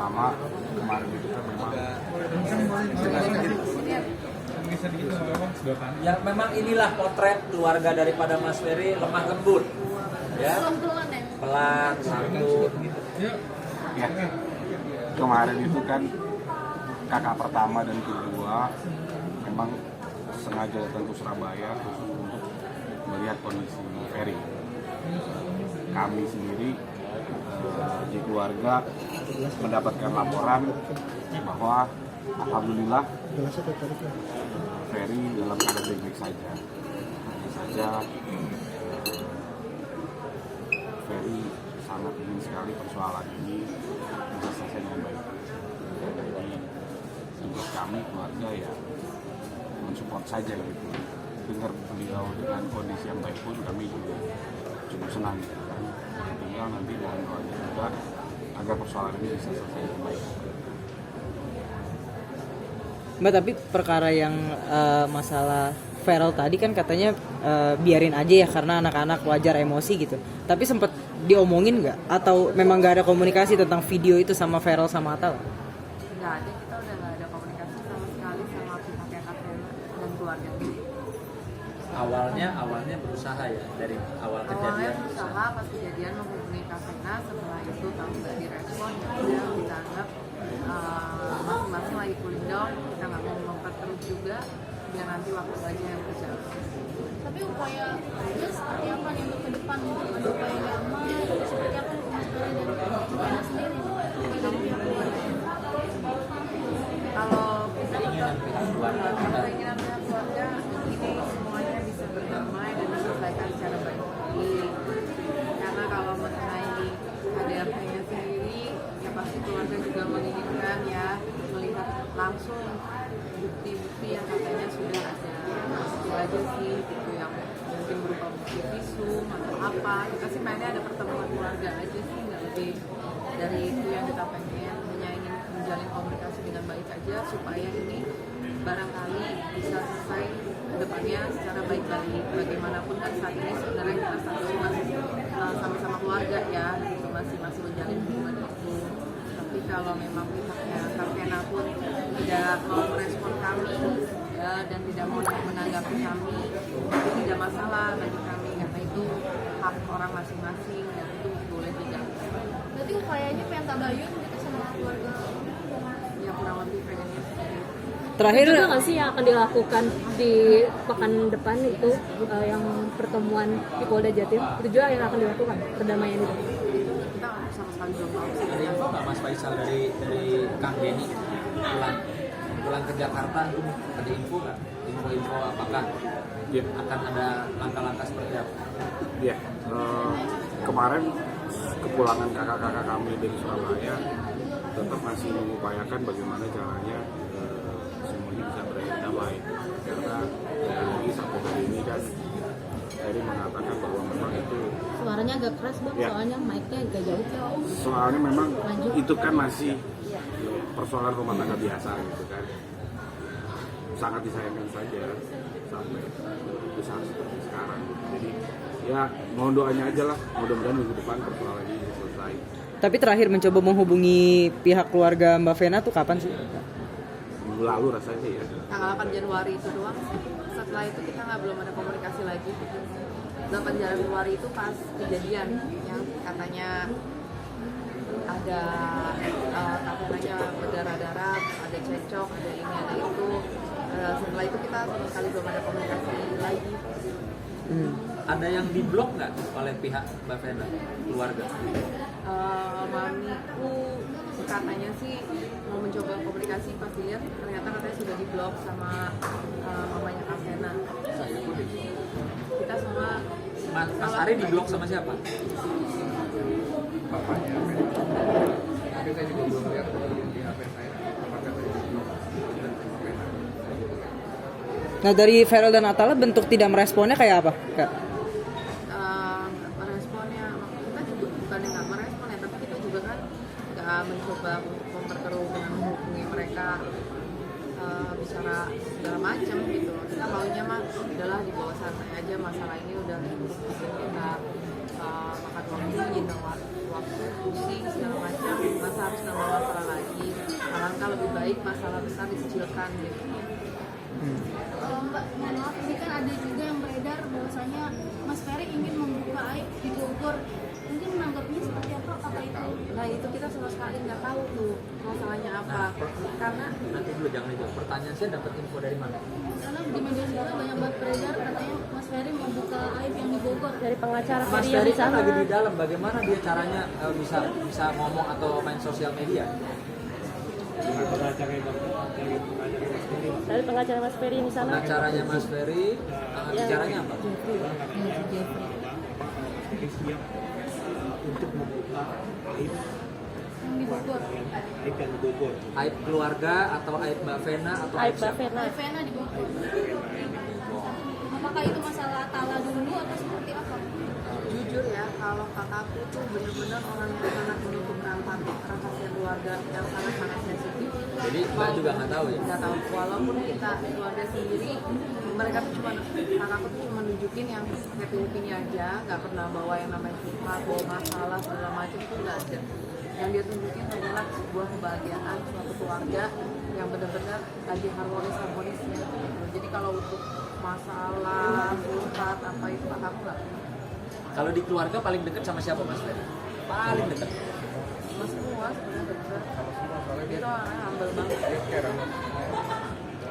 pertama kemarin itu kan memang Ya memang inilah potret keluarga daripada Mas Ferry, lemah lembut, ya, pelan, santun, gitu. ya kemarin itu kan kakak pertama dan kedua memang sengaja datang ke Surabaya khusus untuk melihat kondisi Ferry. Kami sendiri di keluarga mendapatkan laporan bahwa alhamdulillah Ferry dalam keadaan baik-baik saja. Hanya saja Ferry sangat ingin sekali persoalan ini bisa selesai dengan baik. Jadi tugas kami keluarga ya mensupport saja gitu. Dengar beliau dengan kondisi yang baik pun kami juga cukup senang. Tinggal nanti mohon doanya juga agar persoalan ini bisa selesai dengan baik. Mbak, tapi perkara yang masalah viral tadi kan katanya biarin aja ya karena anak-anak wajar emosi gitu. Tapi sempat diomongin nggak? Atau memang nggak ada komunikasi tentang video itu sama viral sama Atal? Nggak ada, kita udah nggak ada komunikasi sama sekali sama pihaknya Katrina dan keluarganya. Awalnya berusaha ya dari awal Awalnya kejadian. berusaha pas kejadian menghubungi Katrina, setelah itu tahu nggak direspon, ya kita anggap masing-masing lagi cooling down, kita nggak mau memperkeruh juga, biar nanti waktu aja yang berjalan. Tapi upaya dia seperti apa nih untuk ke depan, untuk ada upaya damai, seperti apa untuk Mas Ferry dan keluarga sendiri dari pihak keluarga? Kalau Keinginan pihak keluarga. keinginan pihak keluarga ini semuanya bisa berdamai dan diselesaikan secara baik-baik. Karena kalau mengenai KDRT-nya sendiri, ya pasti keluarga juga menginginkan ya melihat langsung bukti-bukti yang katanya sudah ada. Itu aja sih gitu, yang mungkin berupa bukti visum atau apa. Kita sih mainnya ada pertemuan keluarga aja sih, nggak lebih dari itu yang kita pengen. Hanya ingin menjalin komunikasi dengan baik aja supaya ini barangkali bisa selesai kedepannya secara baik-baik. Bagaimanapun kan saat ini sebenarnya kita statusnya masih sama-sama keluarga ya, gitu, masih menjalin hubungan itu. Tapi kalau memang pihaknya Katrina pun tidak mau merespon kami ya, dan tidak mau menanggapi kami, itu tidak masalah bagi kami karena itu hak orang masing-masing dan itu boleh dijalankan. Berarti upayanya pengen tabayun gitu sama keluarga. Ya kurang lebih pengennya seperti itu. Terakhir Itu juga nggak sih yang akan dilakukan di pekan depan itu yang pertemuan di Polda Jatim, itu juga yang akan dilakukan perdamaian itu? Itu kita sama sekali belum tahu sih. Ada info nggak Mas Faisal dari Kang Denny pulang ke Jakarta? Ada info nggak? Info apakah akan ada langkah-langkah seperti apa? Ya, kemarin kepulangan kakak-kakak kami dari Surabaya tetap masih mengupayakan bagaimana caranya semuanya bisa berakhir damai. Karena dari sampai hari ini kan Ferry mengatakan bahwa memang itu Suaranya agak keras bang, Ya. soalnya mic-nya agak jauh. soalnya memang itu kan masih persoalan rumah tangga biasa gitu kan. Sangat disayangkan saja sampai besar seperti sekarang. Jadi ya mohon doanya aja lah, mudah-mudahan minggu depan persoalan ini selesai. tapi terakhir mencoba menghubungi pihak keluarga Mbak Vena tuh kapan sih? Minggu lalu rasanya ya. Tanggal 8 Januari itu doang. Setelah itu kita belum ada komunikasi lagi. 8 Januari itu pas kejadian yang katanya ada katanya berdarah-darah, ada cecok, ada ini, ada itu. Setelah itu kita sama sekali belum ada komunikasi lagi. Ada yang diblok nggak oleh pihak Mbak Vena, keluarga? Mamiku katanya sih mau mencoba komunikasi, pas dilihat ternyata katanya sudah diblok sama mamanya Katrina. Saya pun diblok. Kita sama Mas Ari diblok sama siapa? Bapaknya. Tapi saya juga belum lihat di HP saya apakah saya diblok. Nah, dari Ferel dan Atala bentuk tidak meresponnya kayak apa, Kak? Meresponnya kita juga bukan nggak merespon ya, tapi kita juga kan nggak mencoba memperkeruh dengan menghubungi mereka, bicara segala macam gitu. Kita maunya mah udahlah dibawa santai aja, masalah ini udah bikin kita makan waktu, nyita waktu, pusing segala macam, masa harus nambah masalah lagi. baik masalah besar dikecilkan gitu. Mbak, mohon maaf, ini kan ada juga yang beredar bahwasanya Mas Ferry ingin membuka aib di Bogor. Mungkin menanggapnya seperti apa? Apa itu? Nah itu kita sama sekali nggak tahu tuh masalahnya apa, karena Nanti dulu jangan itu. Pertanyaan saya dapat info dari mana? Karena di media sosial banyak banget beredar katanya Mas Ferry membuka aib yang di Bogor. Dari pengacara Mas Ferry yang Ferry di kan sana. lagi di dalam. Bagaimana dia caranya bisa ngomong atau main sosial media? Dari pengacara Mas Ferry di sana. Pengacaranya Mas Ferry, bicaranya apa? untuk membuka aib Yang di Bogor. yang Bogor. Aib keluarga atau aib Mbak Vena atau Aib aib siapa? Bavena. Aib Vena di Bogor. Apakah itu masalah Tala dulu atau seperti apa? jujur ya, kalau kakakku tuh bener-bener orang yang sangat menutup rahasia keluarga yang sangat-sangat sensitif. Jadi Mbak juga nggak tahu ya? Nggak tahu, walaupun kita keluarga sendiri, mereka tuh kakakku tuh cuma nunjukin yang happy-happy aja, nggak pernah bawa yang namanya fitnah, bawa masalah segala macam itu nggak ada. Yang dia tunjukin adalah sebuah kebahagiaan suatu keluarga yang benar-benar lagi harmonisnya. Jadi kalau untuk masalah, curhat apa itu kakakku nggak pernah. Kalau di keluarga paling dekat sama siapa Mas Ferry? Paling dekat. Mas semua sebenarnya deket. Dia tuh orangnya humble banget.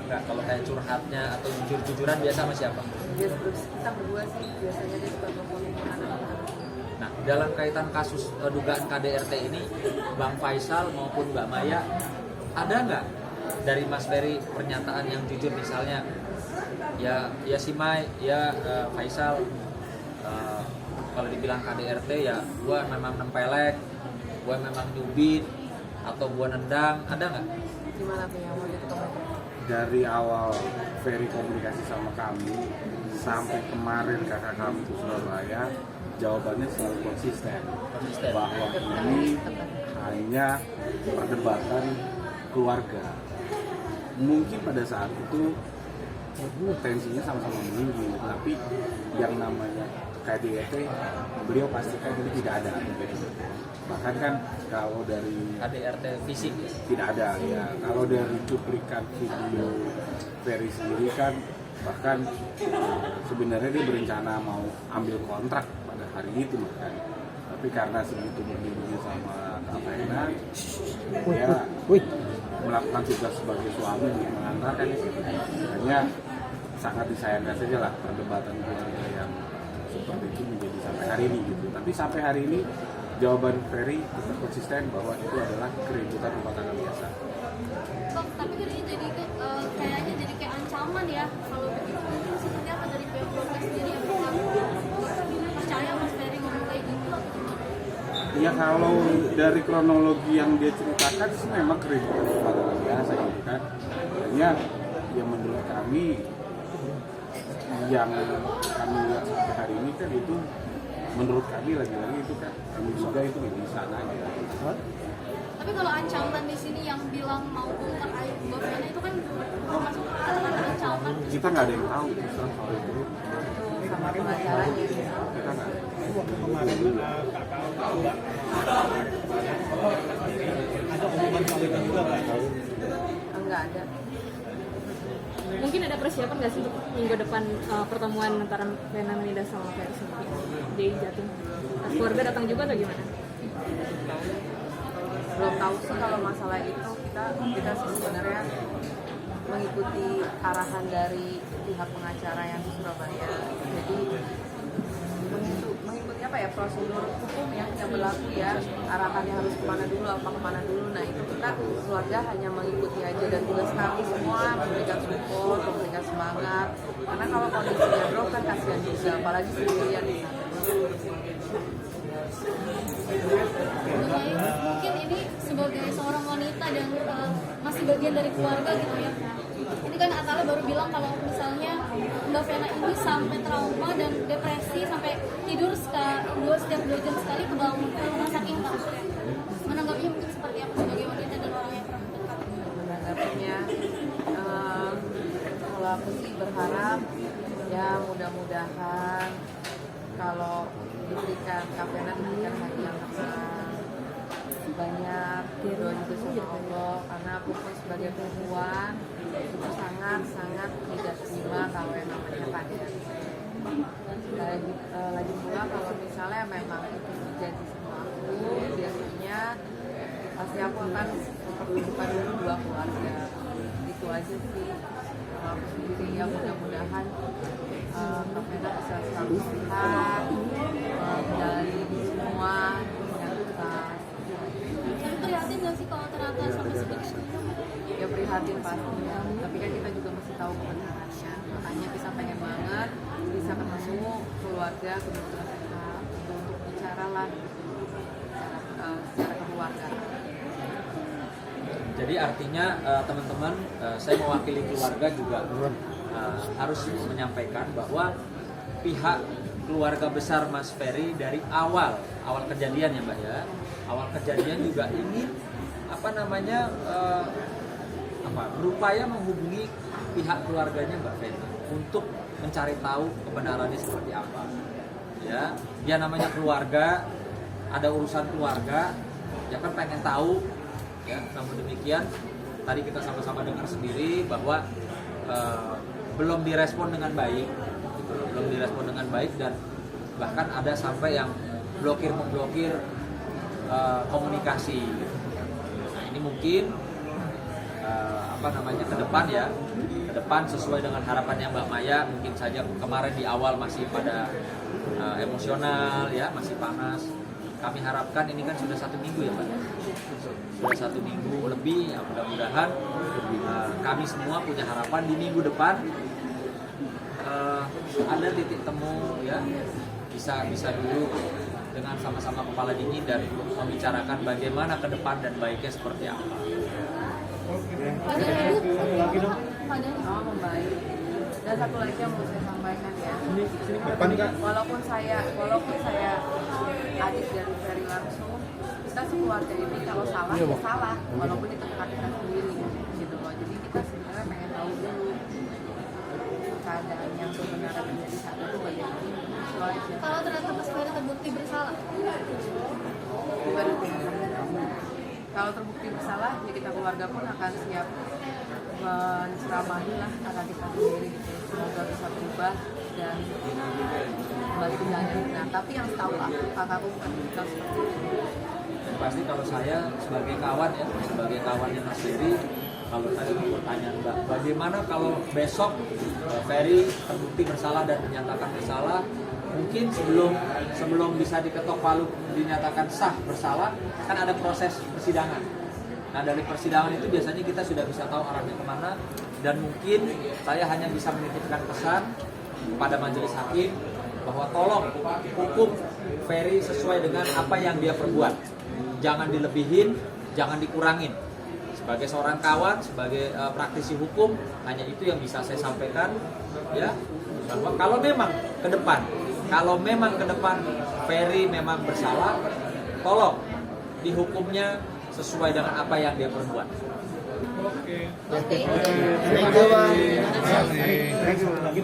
Enggak, kalau kayak curhatnya atau jujur-jujuran biasa sama siapa? Dia kita berdua sih biasanya dia suka ngomongin anak-anak. Nah, dalam kaitan kasus dugaan KDRT ini, Bang Faisal maupun Mbak Maya, ada nggak dari Mas Ferry pernyataan yang jujur misalnya, ya si Mai, ya Faisal, kalau dibilang KDRT ya gua memang nempelek, gua memang nyubit, atau gua nendang, ada nggak? Gimana tuh yang mau ditemukan? Dari awal Ferry komunikasi sama kami sampai kemarin kakak kami ke Surabaya, jawabannya selalu konsisten bahwa ini hanya perdebatan keluarga. Mungkin pada saat itu tensinya sama-sama meninggi, tapi yang namanya KDRT beliau pastikan ini tidak ada. Bahkan kan kalau dari KDRT fisik ya? tidak ada ya, kalau dari cuplikan video Ferry sendiri kan bahkan sebenarnya dia berencana mau ambil kontrak pada hari itu bahkan, tapi karena segitu berdiri sama Kak Vena, dia melakukan tugas sebagai suami untuk mengantarkan itu. Hanya sangat disayangkan saja lah perdebatan keluarga yang seperti itu menjadi sampai hari ini gitu. Tapi sampai hari ini jawaban Ferry tetap konsisten bahwa itu adalah keributan rumah tangga biasa. Bang, tapi kan ini jadi kayaknya jadi kayak ancaman ya. Kalau begitu itu seperti apa dari pihak keluarga sendiri yang percaya Mas Ferry ngomong kayak gitu atau gimana? Ya kalau dari kronologi yang dia ceritakan sih memang keributan rumah tangga biasa gitu kan. Hanya yang menurut kami yang kami lihat sampai hari ini kan itu menurut kami lagi-lagi itu kan kami juga itu di sana aja. Tapi kalau ancaman di sini yang bilang mau bongkar aib Mbak Vena itu kan termasuk ancaman. Kita nggak ada yang tahu terus terang soal itu. Sama pengacaranya. Kita nggak. Kemarin ada omongan soal itu juga nggak tahu. Enggak ada. Mungkin ada persiapan nggak sih untuk minggu depan pertemuan antara Vena Melinda sama Ferry di Jatim? Keluarga datang juga atau gimana? Belum tahu sih kalau masalah itu, kita sih sebenarnya mengikuti arahan dari pihak pengacara yang di Surabaya. Jadi mengikuti apa ya, prosedur hukum yang berlaku ya, arahannya harus kemana dulu. Nah itu kita keluarga hanya mengikuti aja, dan tugas kami semua memberikan support, memberikan semangat, karena kalau kondisinya drop kan kasihan juga, apalagi sendirian di sana. Mungkin ini sebagai seorang wanita dan masih bagian dari keluarga gitu ya. Ini kan Atala baru bilang kalau misalnya Mbak Vena ini sampai trauma dan depresi, sampai tidur setiap 2 jam sekali kebangun ke rumah sakit Pak. Menanggapinya mungkin seperti apa sebagai wanita dan orang yang pernah dekat? Menanggapinya, kalau aku sih berharap ya mudah-mudahan kalau diberikan Kak Vena diberikan hati yang besar, banyak doa juga gitu. Allah, karena aku pun sebagai perempuan itu sangat tidak terima kalau yang namanya KDRT. Lagi pula kalau misalnya memang itu terjadi sama aku, biasanya pasti aku akan mempertemukan dua keluarga. Itu aja sih. Kalau aku sendiri ya mudah-mudahan Kak Vena bisa selalu sehat, menjalani semua dengan tuntas. Tapi prihatin nggak sih kalau ternyata sampai segitu? Ya prihatin pastinya, tapi kan kita juga mesti tahu kebenarannya. Makanya bisa pengen banget bisa ketemu keluarga kedua sehat untuk bicara lah secara keluargaan. Jadi artinya teman-teman, saya mewakili keluarga juga harus menyampaikan bahwa pihak keluarga besar Mas Ferry dari awal kejadian ya Mbak ya, awal kejadian juga ingin berupaya menghubungi pihak keluarganya Mbak Vena untuk mencari tahu kebenarannya seperti apa. Ya namanya keluarga, ada urusan keluarga, ya kan pengen tahu. Ya, namun demikian tadi kita sama-sama dengar sendiri bahwa belum direspon dengan baik, dan bahkan ada sampai yang memblokir komunikasi. Nah ini mungkin ke depan sesuai dengan harapannya Mbak Maya, mungkin saja kemarin di awal masih pada emosional ya, masih panas. Kami harapkan ini kan sudah 1 minggu ya Pak, sudah 1 minggu lebih ya, mudah-mudahan kami semua punya harapan di minggu depan ada titik temu ya, bisa dulu dengan sama-sama kepala dingin dan membicarakan bagaimana ke depan dan baiknya seperti apa. Oh, membaik. Dan satu lagi yang mau saya sampaikan ya, walaupun saya adik dari Ferry langsung, kita sekeluarga ini kalau salah ya salah, walaupun itu kakak kita sendiri gitu loh. Jadi kita sebenarnya pengen tahu dulu keadaan yang sebenarnya terjadi saat itu bagaimana. Itu aja. Kalau ternyata Mas Ferry terbukti bersalah, kalau terbukti bersalah, ya kita keluarga pun akan siap menceramahi lah kakak kita sendiri gitu. Semoga bisa berubah dan kembali ke jalan yang benar. Tapi yang tahu aku, kakakku bukan kita seperti itu. Pasti kalau saya sebagai kawannya Mas Ferry, kalau tadi pertanyaan Mbak, bagaimana kalau besok Ferry terbukti bersalah dan dinyatakan bersalah, mungkin sebelum bisa diketok palu dinyatakan sah bersalah, kan ada proses persidangan. Nah dari persidangan itu biasanya kita sudah bisa tahu arahnya kemana, dan mungkin saya hanya bisa menitipkan pesan kepada majelis hakim bahwa tolong hukum Ferry sesuai dengan apa yang dia perbuat, jangan dilebihin, jangan dikurangin. Sebagai seorang kawan, sebagai praktisi hukum, hanya itu yang bisa saya sampaikan ya, bahwa kalau memang ke depan Ferry memang bersalah, tolong dihukumnya sesuai dengan apa yang dia perbuat. oke. Terima kasih.